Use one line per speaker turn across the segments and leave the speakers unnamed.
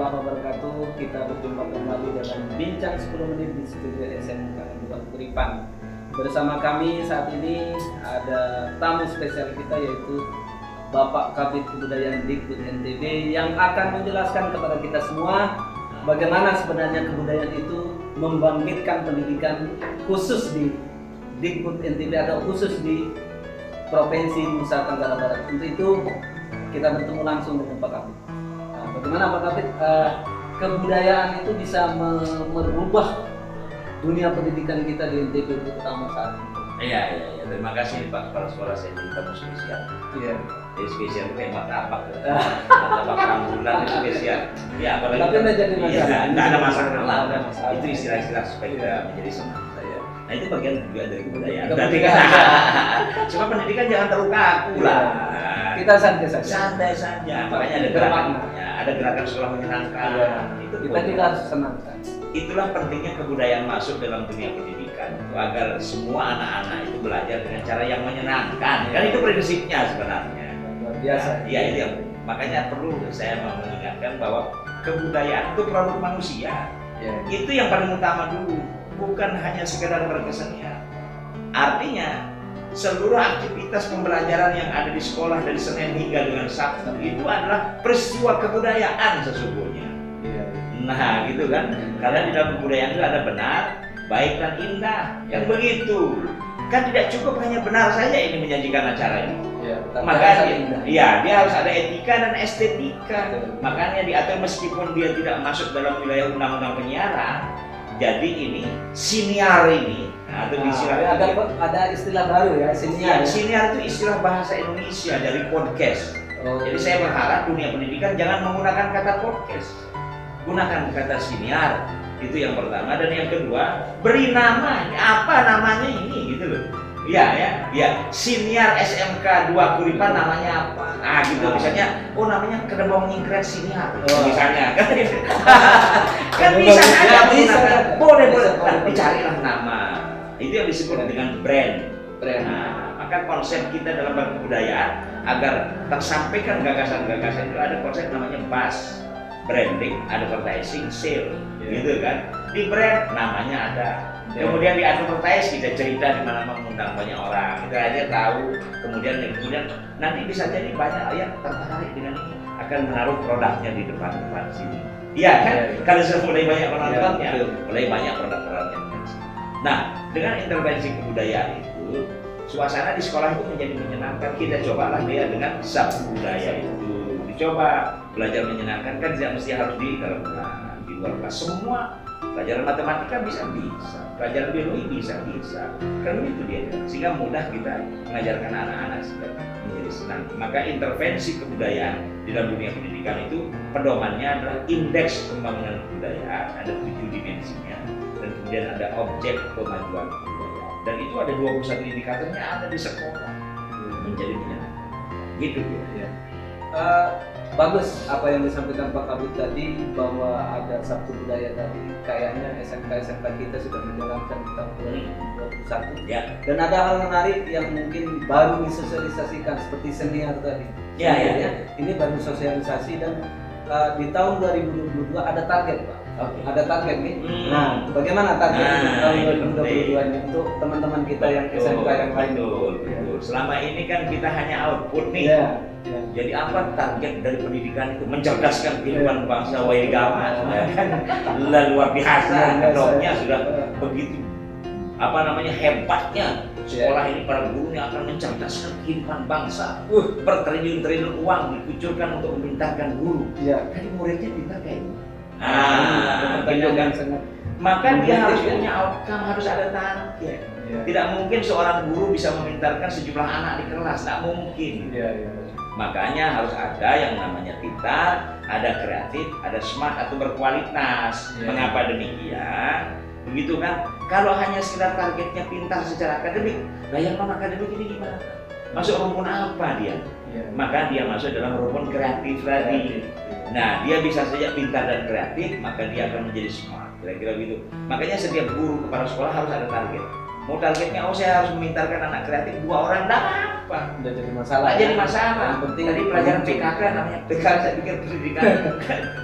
warahmatullahi wabarakatuh. Kita berjumpa kembali dalam Bincang 10 Menit di Studio SMK 2 Kuripan. Bersama kami saat ini ada tamu spesial kita, yaitu Bapak Kabid Kebudayaan Dikbud NTB, yang akan menjelaskan kepada kita semua bagaimana sebenarnya kebudayaan itu membangkitkan pendidikan khusus di Dikbud NTB atau khusus di Provinsi Nusa Tenggara Barat. Untuk itu kita bertemu langsung dengan Pak Kabid. Bagaimana Pak Kabid, kebudayaan itu bisa merubah dunia pendidikan kita di NTB terutama saat ini?
Iya. Terima kasih Pak Kepala Sekolah, saya tamu spesial.
Iya.
Jadi spesial itu kayak martabak. Martabak rambulan itu spesial. Ya, apalagi.
Tapi nggak jadi masalah.
Iya, nggak ada masalah.
Nggak ada masalah.
Itu istilah-istilah supaya kita menjadi senang saya. Nah itu bagian juga dari kebudayaan. Cuma pendidikan jangan terlalu kaku lah.
Kita santai saja.
Santai saja. Makanya ada gerakan. Ada gerakan sekolah menyenangkan.
Iya.
Itu
Kita juga harus senang.
Itulah pentingnya kebudayaan masuk dalam dunia pendidikan, agar semua anak-anak itu belajar dengan cara yang menyenangkan. Kan itu prinsipnya sebenarnya.
Luar biasa.
Iya, itu yang makanya perlu saya mau mengingatkan bahwa kebudayaan itu produk manusia.
Ya.
Itu yang paling utama dulu, bukan hanya sekedar berkesenian. Artinya seluruh aktivitas pembelajaran yang ada di sekolah dari Senin hingga dengan Sabtu itu adalah peristiwa kebudayaan sesungguhnya.
Iya.
Nah, gitu kan? Karena di dalam kebudayaan itu ada benar, baik dan indah. Yang begitu. Kan tidak cukup hanya benar saja ini menyajikan acara ini.
Ya,
Makanya dia harus ada etika dan estetika. Makanya diatur meskipun dia tidak masuk dalam wilayah undang-undang penyiaran. Jadi ini siniar ini atau disiar
ada istilah baru ya, siniar.
Ya, siniar itu istilah bahasa Indonesia dari podcast. Jadi saya berharap dunia pendidikan jangan menggunakan kata podcast. Gunakan kata siniar, itu yang pertama. Dan yang kedua, beri nama, apa namanya ini gitu loh. Ya, siniar SMK 2 Kuripan namanya apa? Nah gitu, misalnya, namanya Kedembong Nyingkret Siniar, misalnya. Kan bisa aja menggunakan, boleh. Nah, dicarilah nama. Itu yang disebut dengan brand. Nah, maka konsep kita dalam kebudayaan agar tersampaikan gagasan-gagasan itu ada konsep namanya BAS. Branding, advertising, sale, gitu kan. Di brand namanya ada. Kemudian di advertise kita cerita di mana mengundang banyak orang. Kita aja tahu. Kemudian nanti bisa jadi banyak yang tertarik dengan ini akan menaruh produknya di depan sini. Iya kan? Kalau sudah mulai banyak penontonnya, mulai banyak produk-produknya. Nah, dengan intervensi kebudayaan itu, suasana di sekolah itu menjadi menyenangkan. Kita cobalah dia dengan Sabtu budaya itu. Coba belajar menyenangkan, kan tidak mesti harus di dalam kelas, di luar kelas. Semua pelajaran matematika bisa, pelajaran biologi bisa, kan itu dia. Sehingga mudah kita mengajarkan anak-anak menjadi senang. Maka intervensi kebudayaan di dalam dunia pendidikan itu pedomannya adalah indeks pembangunan kebudayaan, ada 7 dimensinya, dan kemudian ada objek pemajuan kebudayaan. Dan itu ada 21 indikatornya ada di sekolah menjadi menyenangkan. Gitu ya.
Bagus apa yang disampaikan Pak Kabid tadi, bahwa ada Sabtu Budaya tadi. Kayaknya SMK kita sudah menjalankan di tahun 2021
ya.
Dan ada hal menarik yang mungkin baru disosialisasikan seperti senior tadi.
Ya.
Ini baru sosialisasi dan di tahun 2022 ada target Pak. Ada target nih. Nah, bagaimana target tahun 2022 ini untuk teman-teman kita yang SMK yang lain?
Betul. Selama ini kan kita hanya output nih. Jadi apa target dari pendidikan itu? Mencerdaskan kehidupan bangsa Wairigama, kan? Luar biasa, kedoknya sudah begitu hebatnya sekolah ini, para gurunya akan mencerdaskan kehidupan bangsa. Bertriliun-triliun uang dikucurkan untuk memintakan guru. Jadi muridnya pintar kayak ini. Maka dia harus punya outcome, harus ada target. Tidak mungkin seorang guru bisa memintarkan sejumlah anak di kelas, tidak mungkin. Makanya harus ada yang namanya pintar, ada kreatif, ada smart atau berkualitas. Mengapa demikian? Begitu kan? Kalau hanya sekedar targetnya pintar secara akademik, yang non akademik ini gimana? Masuk rumpun apa dia? Maka dia masuk dalam rumpun kreatif tadi. Nah, dia bisa saja pintar dan kreatif, maka dia akan menjadi smart. Kira-kira gitu. Makanya setiap guru kepala sekolah harus ada target. Mau targetnya, saya harus memintarkan anak kreatif 2 orang, enggak apa.
Udah jadi masalah.
Nggak jadi masalah.
Yang penting
Tadi pelajaran
muncul.
PKK namanya PKK, saya pikir pendidikan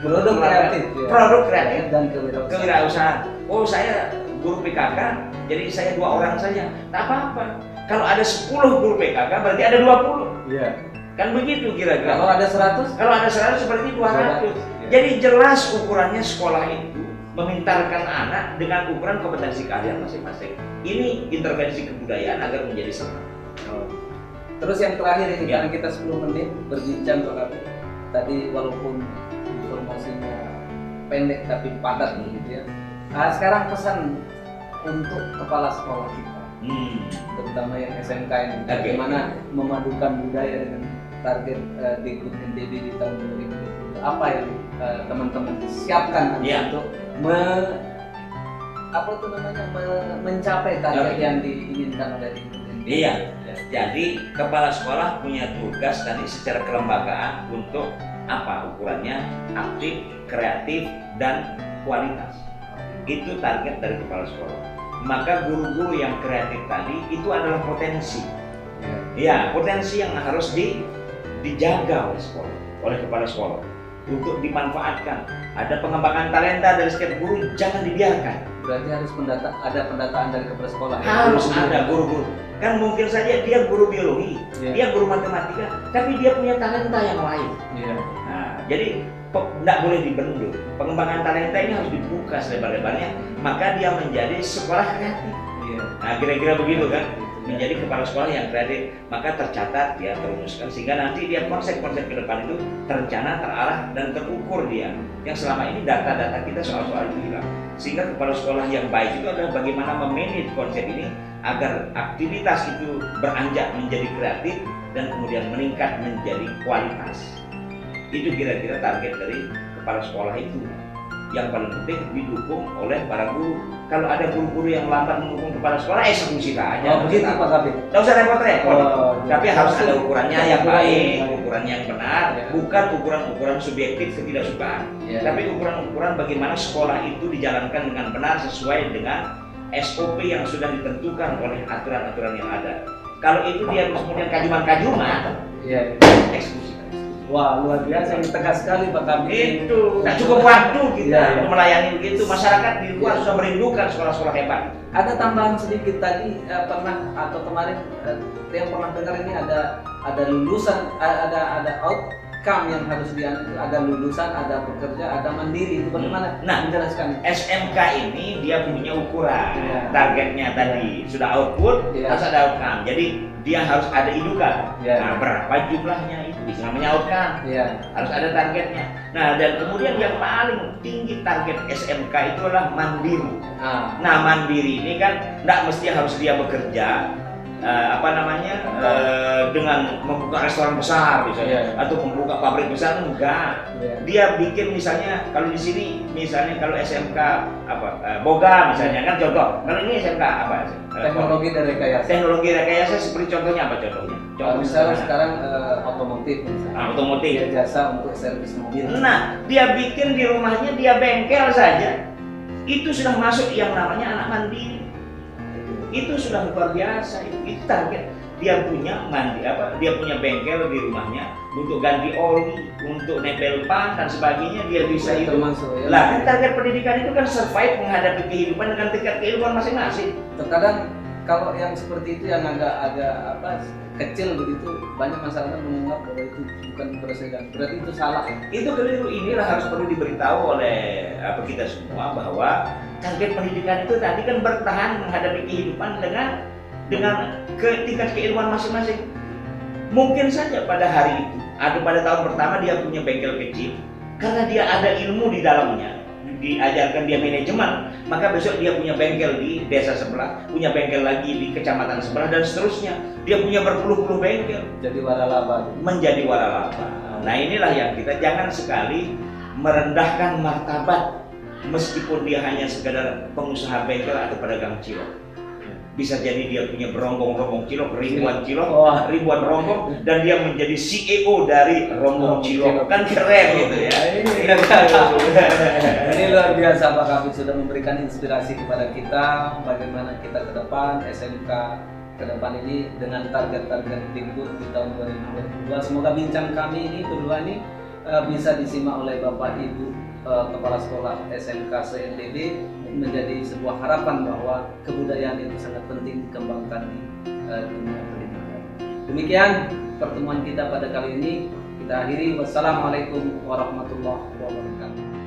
Produk kreatif. Ya.
Produk kreatif
Dan kewirausahaan.
kewirausahaan. Oh, saya guru PKK, jadi saya 2 orang saja. Tak apa-apa. Kalau ada 10 guru PKK berarti ada 20.
Iya.
Kan begitu kira-kira.
Kalau ada 100,
Kalau ada 100 berarti 200.
Ya.
Jadi jelas ukurannya sekolah itu memintarkan anak dengan ukuran kompetensi keahlian masing-masing. Ini intervensi kebudayaan agar menjadi semangat.
Oh. Terus yang terakhir ini,
Ya.
karena kita 10 menit berbincang Pak Kabit. Tadi walaupun informasinya pendek tapi padat gitu ya. Sekarang pesan untuk kepala sekolah kita, terutama yang SMK ini,
Oke.
bagaimana memadukan budaya dengan target Dikbud NTB di tahun 2020. Apa yang teman-teman siapkan nanti
Ya.
untuk mencapai target
Oke.
yang diinginkan oleh Dikbud NTB?
Iya.
Ya.
Jadi kepala sekolah punya tugas tadi secara kelembagaan untuk apa ukurannya? Aktif, kreatif, dan kualitas. Itu target dari kepala sekolah. Maka guru-guru yang kreatif tadi itu adalah potensi. Ya, potensi yang harus dijaga oleh sekolah, oleh kepala sekolah untuk dimanfaatkan. Ada pengembangan talenta dari setiap guru, jangan dibiarkan.
Berarti harus ada pendataan dari kepala sekolah. ya?
Harus ada guru-guru. Kan mungkin saja dia guru biologi,
Iya.
dia guru matematika, tapi dia punya talenta yang lain.
Iya.
Nah, jadi tidak boleh dibendung. Pengembangan talenta ini harus dibuka selebar-lebarnya, maka dia menjadi sekolah kreatif.
Iya.
Nah, kira-kira begitu kan?
Gitu, ya.
Menjadi kepala sekolah yang kreatif, maka tercatat, dia terumuskan, sehingga nanti dia konsep-konsep ke depan itu terencana, terarah, dan terukur dia. Yang selama ini data-data kita soal-soal itu hilang. Sehingga kepala sekolah yang baik itu adalah bagaimana memanage konsep ini agar aktivitas itu beranjak menjadi kreatif dan kemudian meningkat menjadi kualitas. Itu kira-kira target dari kepala sekolah itu. Yang paling penting didukung oleh para guru. Kalau ada guru-guru yang lambat mendukung kepala sekolah, eksekusi saja.
Oh begitu Pak Kabit.
Tidak usah repot-repot.
Oh,
Tapi
iya.
harus ada ukurannya yang baik,
Baik.
ukuran yang benar,
Ya.
bukan ukuran-ukuran subjektif ketidaksukaan.
Iya.
Tapi ukuran-ukuran bagaimana sekolah itu dijalankan dengan benar sesuai dengan SOP yang sudah ditentukan oleh aturan-aturan yang ada. Kalau itu dia kemudian kajuman-kajuman,
Iya.
eksekusi.
Wah luar biasa, ini tegas sekali Pak Kabit.
Itu, tidak cukup waktu kita
Iya, iya.
untuk melayani begitu. Masyarakat di luar
Iya.
sudah merindukan sekolah-sekolah hebat.
Ada tambahan sedikit tadi pernah atau kemarin yang pernah dengar ini ada lulusan, ada outcome yang harus ada lulusan, ada pekerja, ada mandiri. Itu bagaimana?
Nah,
menjelaskan.
SMK ini dia punya ukuran,
Iya.
targetnya tadi sudah output,
Iya.
harus ada outcome. Jadi dia harus ada indukan.
Iya.
Nah, berapa jumlahnya itu namanya outcome.
Iya.
Harus ada targetnya. Nah, dan kemudian yang paling tinggi target SMK itu adalah mandiri. Nah, mandiri ini kan tidak mesti harus dia bekerja dengan membuka restoran besar misalnya, atau membuka pabrik besar, enggak.
Iya.
Dia bikin misalnya kalau di sini misalnya kalau SMK Boga misalnya kan contoh. Kalau ini SMK apa?
Teknologi dan rekayasa.
Teknologi rekayasa seperti contohnya apa contohnya?
Misalnya sekarang otomotif misalnya.
Otomotif.
Dia jasa untuk servis mobil.
Nah, dia bikin di rumahnya, dia bengkel saja. Itu sudah masuk yang namanya anak mandiri. Itu sudah luar biasa. Itu target. Dia punya dia punya bengkel di rumahnya untuk ganti oli, untuk nempel ban dan sebagainya, dia bisa itu.
Termasuk ya.
Lah, kan target pendidikan itu kan survive menghadapi kehidupan dengan tingkat keilmuan masing-masing.
Terkadang kalau yang seperti itu yang agak kecil begitu, banyak masyarakat menganggap bahwa itu bukan presiden. Berarti itu salah ya.
Itu keliru. Inilah harus perlu diberitahu oleh kita semua bahwa target pendidikan itu tadi kan bertahan menghadapi kehidupan dengan tingkat keilmuan masing-masing. Mungkin saja pada hari itu, pada tahun pertama dia punya bengkel kecil, karena dia ada ilmu di dalamnya, diajarkan dia manajemen, maka besok dia punya bengkel di desa sebelah, punya bengkel lagi di kecamatan sebelah, dan seterusnya. Dia punya berpuluh-puluh bengkel.
Jadi waralaba.
Menjadi waralaba. Nah, inilah yang kita jangan sekali merendahkan martabat meskipun dia hanya sekadar pengusaha bengkel atau pedagang cilok. bisa jadi dia punya berombong-rombong cilok, ribuan cilok,
Wah.
ribuan rombong, dan dia menjadi CEO dari rombong cilok. Kan keren gitu ya.
Ini luar biasa Pak Kabit sudah memberikan inspirasi kepada kita bagaimana kita ke depan SMK ke depan ini dengan target-target berikut di tahun 2022. Semoga bincang kami ini berdua ini bisa disimak oleh Bapak Ibu Kepala Sekolah SMK se-NTB menjadi sebuah harapan bahwa kebudayaan itu sangat penting dikembangkan di dunia pendidikan. Demikian pertemuan kita pada kali ini. Kita akhiri. Wassalamualaikum warahmatullahi wabarakatuh.